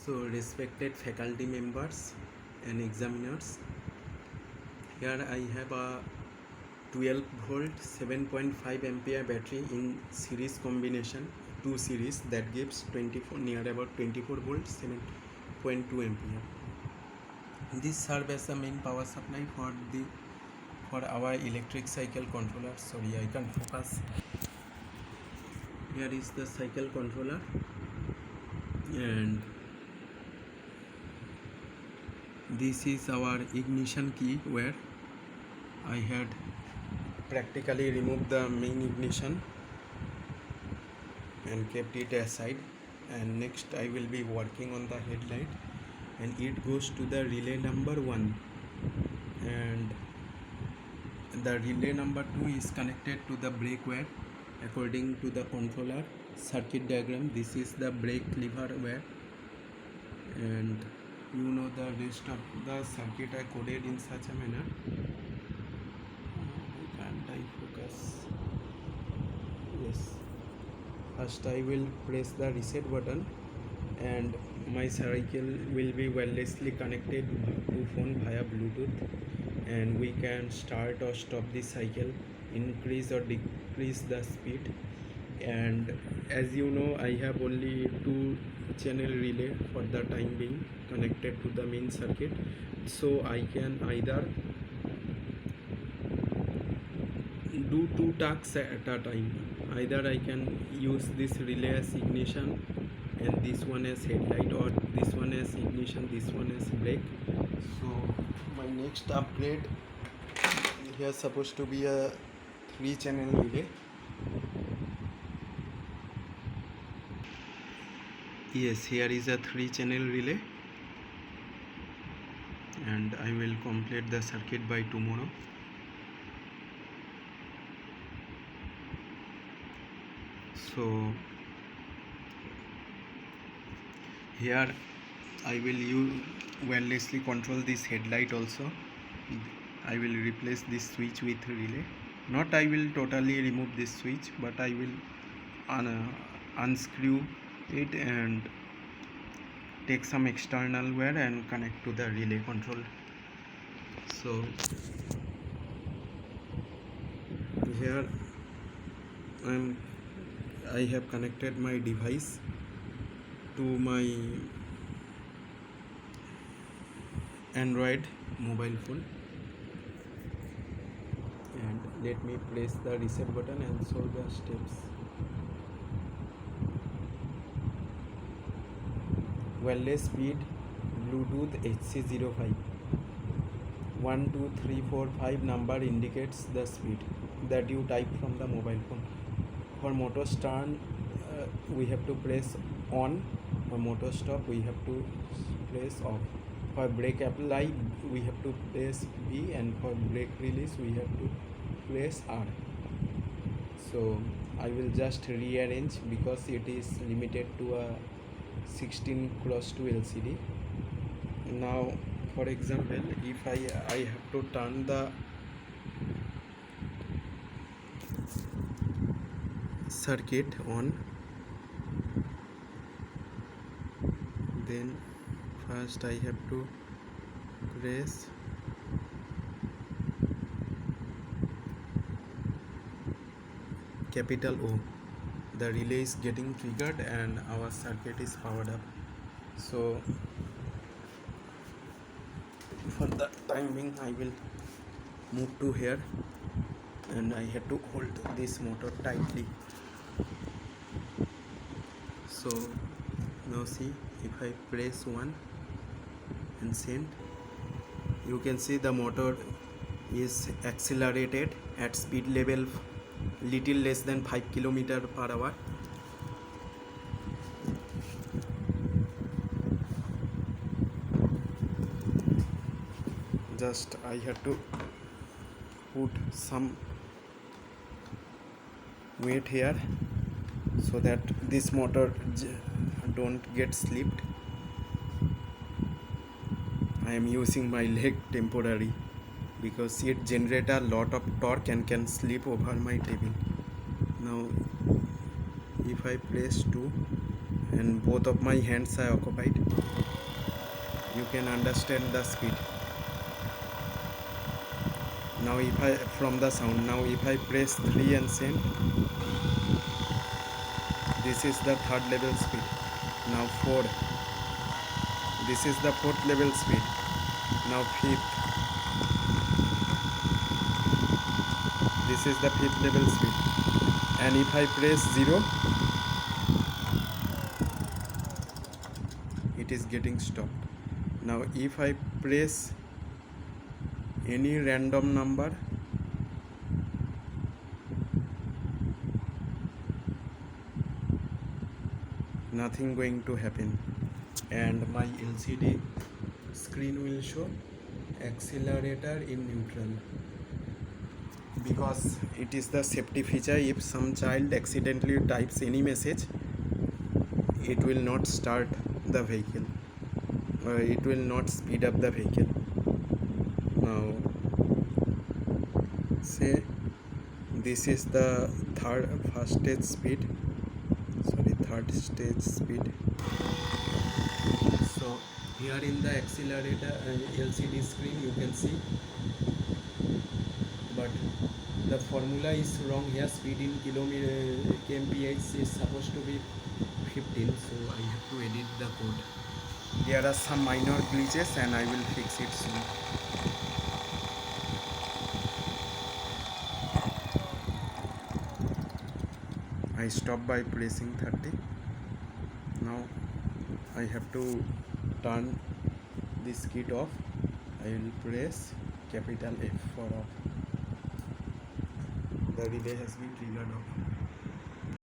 So respected faculty members and examiners, here I have a 12 volt 7.5 ampere battery in series combination, two series, that gives 24 near about 24 volt 7.2 ampere. This serves as the main power supply for our electric cycle controller. Sorry, I can't focus. Here is the cycle controller, and this is our ignition key, where I had practically removed the main ignition and kept it aside. And next I will be working on the headlight, and it goes to the relay number 1, and the relay number 2 is connected to the brake wire according to the controller circuit diagram. This is the brake lever wire, and you know the rest of the circuit are coded in such a manner. Why can't I focus? Yes. First I will press the reset button, and my cycle will be wirelessly connected to phone via Bluetooth, and we can start or stop the cycle, increase or decrease the speed. And as you know, I have only 2-channel relay for the time being connected to the main circuit, so I can either do 2 tasks at a time. Either I can use this relay as ignition and this one as headlight, or this one as ignition, this one as brake. So my next upgrade, here supposed to be a 3-channel relay. Yes, here is a 3-channel relay, and I will complete the circuit by tomorrow. So here I will wirelessly control this headlight also. I will replace this switch with relay. Not I will totally remove this switch, but I will unscrew it and take some external wire and connect to the relay control. So here I have connected my device to my Android mobile phone, and let me press the reset button and show the steps. Wireless speed Bluetooth HC05. 1 2 3 4 5 number indicates the speed that you type from the mobile phone. For motor start, we have to press on. For motor stop, we have to press off. For brake apply, we have to press B, and for brake release, we have to press R. So I will just rearrange because it is limited to a 16:2 LCD. Now, for example, if I have to turn the circuit on, then first I have to press capital O. The relay is getting triggered and our circuit is powered up. So for the time being, I will move to here, and I have to hold this motor tightly. So now see, if I press 1 and send, you can see the motor is accelerated at speed level little less than 5 km/h. Just I have to put some weight here so that this motor don't get slipped. I am using my leg temporary because it generates a lot of torque and can slip over my table. Now if I press 2 and both of my hands are occupied. You can understand the speed. Now if I from the sound, now if I press 3 and send, this is the third level speed. Now 4, this is the fourth level speed. Now 5th, this is the 5th level speed. And if I press 0, it is getting stopped. Now if I press any random number, nothing going to happen, and my LCD screen will show accelerator in neutral, because it is the safety feature. If some child accidentally types any message, it will not start the vehicle, or it will not speed up the vehicle. Now say this is the third stage speed. So here in the accelerator LCD screen you can see, but the formula is wrong here. Speed in kmph is supposed to be 15, so I have to edit the code. There are some minor glitches and I will fix it soon. I stop by pressing 30. Now I have to turn this kit off. I will press capital F for off. The relay has been triggered off.